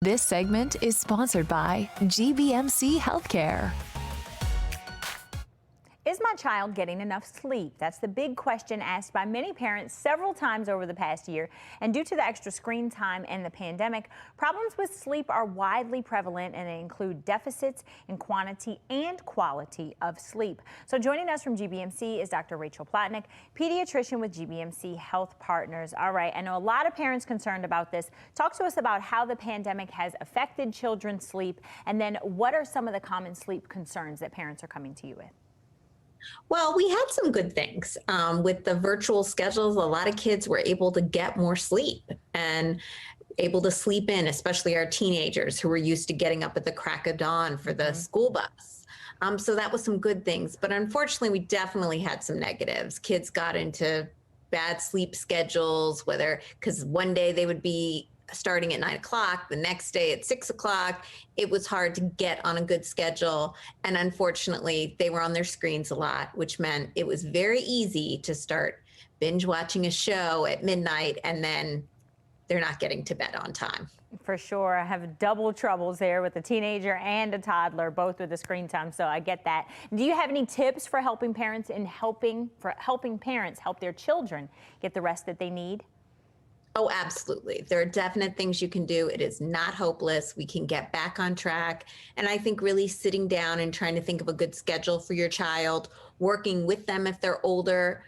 This segment is sponsored by GBMC Healthcare. Is my child getting enough sleep? That's the big question asked by many parents several times over the past year. And due to the extra screen time and the pandemic, problems with sleep are widely prevalent, and they include deficits in quantity and quality of sleep. So joining us from GBMC is Dr. Rachel Plotnick, pediatrician with GBMC Health Partners. All right, I know a lot of parents concerned about this. Talk to us about how the pandemic has affected children's sleep, and then what are some of the common sleep concerns that parents are coming to you with? Well, we had some good things. With the virtual schedules, a lot of kids were able to get more sleep and able to sleep in, especially our teenagers who were used to getting up at the crack of dawn for the school bus. So that was some good things. But unfortunately, we definitely had some negatives. Kids got into bad sleep schedules, whether because one day they would be starting at 9 o'clock, the next day at 6 o'clock. It was hard to get on a good schedule. And unfortunately, they were on their screens a lot, which meant it was very easy to start binge watching a show at midnight, and then they're not getting to bed on time. For sure. I have double troubles there with a teenager and a toddler, both with the screen time, so I get that. Do you have any tips for helping parents helping parents help their children get the rest that they need? Oh, absolutely. There are definite things you can do. It is not hopeless. We can get back on track. And I think really sitting down and trying to think of a good schedule for your child, working with them if they're older,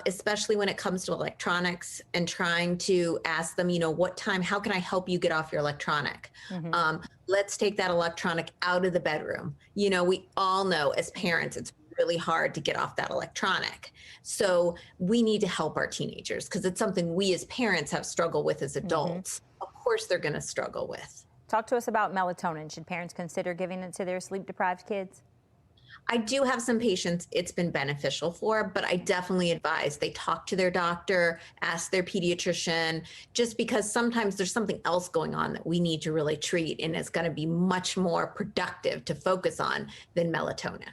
especially when it comes to electronics, and trying to ask them, what time, how can I help you get off your electronic? Let's take that electronic out of the bedroom. We all know as parents, it's really hard to get off that electronic. So we need to help our teenagers because it's something we as parents have struggled with as adults. Of course, they're going to struggle with. Talk to us about melatonin. Should parents consider giving it to their sleep-deprived kids? I do have some patients it's been beneficial for, but I definitely advise they talk to their doctor, ask their pediatrician, just because sometimes there's something else going on that we need to really treat, and it's going to be much more productive to focus on than melatonin.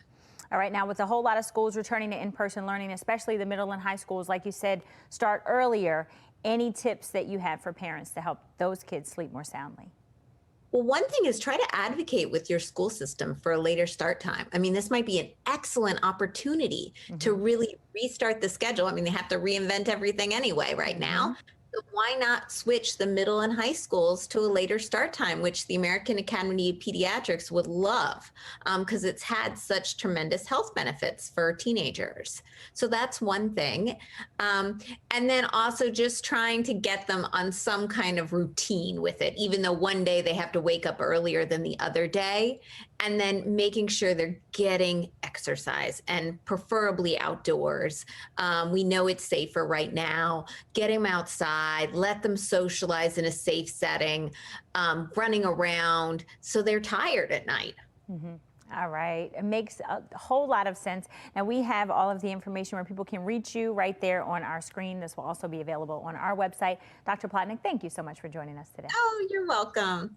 All right, now with a whole lot of schools returning to in-person learning, especially the middle and high schools, like you said, start earlier, any tips that you have for parents to help those kids sleep more soundly? Well, one thing is try to advocate with your school system for a later start time. I mean, this might be an excellent opportunity to really restart the schedule. I mean, they have to reinvent everything anyway right now. So why not switch the middle and high schools to a later start time, which the American Academy of Pediatrics would love, because it's had such tremendous health benefits for teenagers. So that's one thing. And then also just trying to get them on some kind of routine with it, even though one day they have to wake up earlier than the other day, and then making sure they're getting exercise, and preferably outdoors. We know it's safer right now. Get them outside, let them socialize in a safe setting, running around so they're tired at night. All right. It makes a whole lot of sense. Now, we have all of the information where people can reach you right there on our screen. This will also be available on our website. Dr. Plotnick, thank you so much for joining us today. Oh, you're welcome.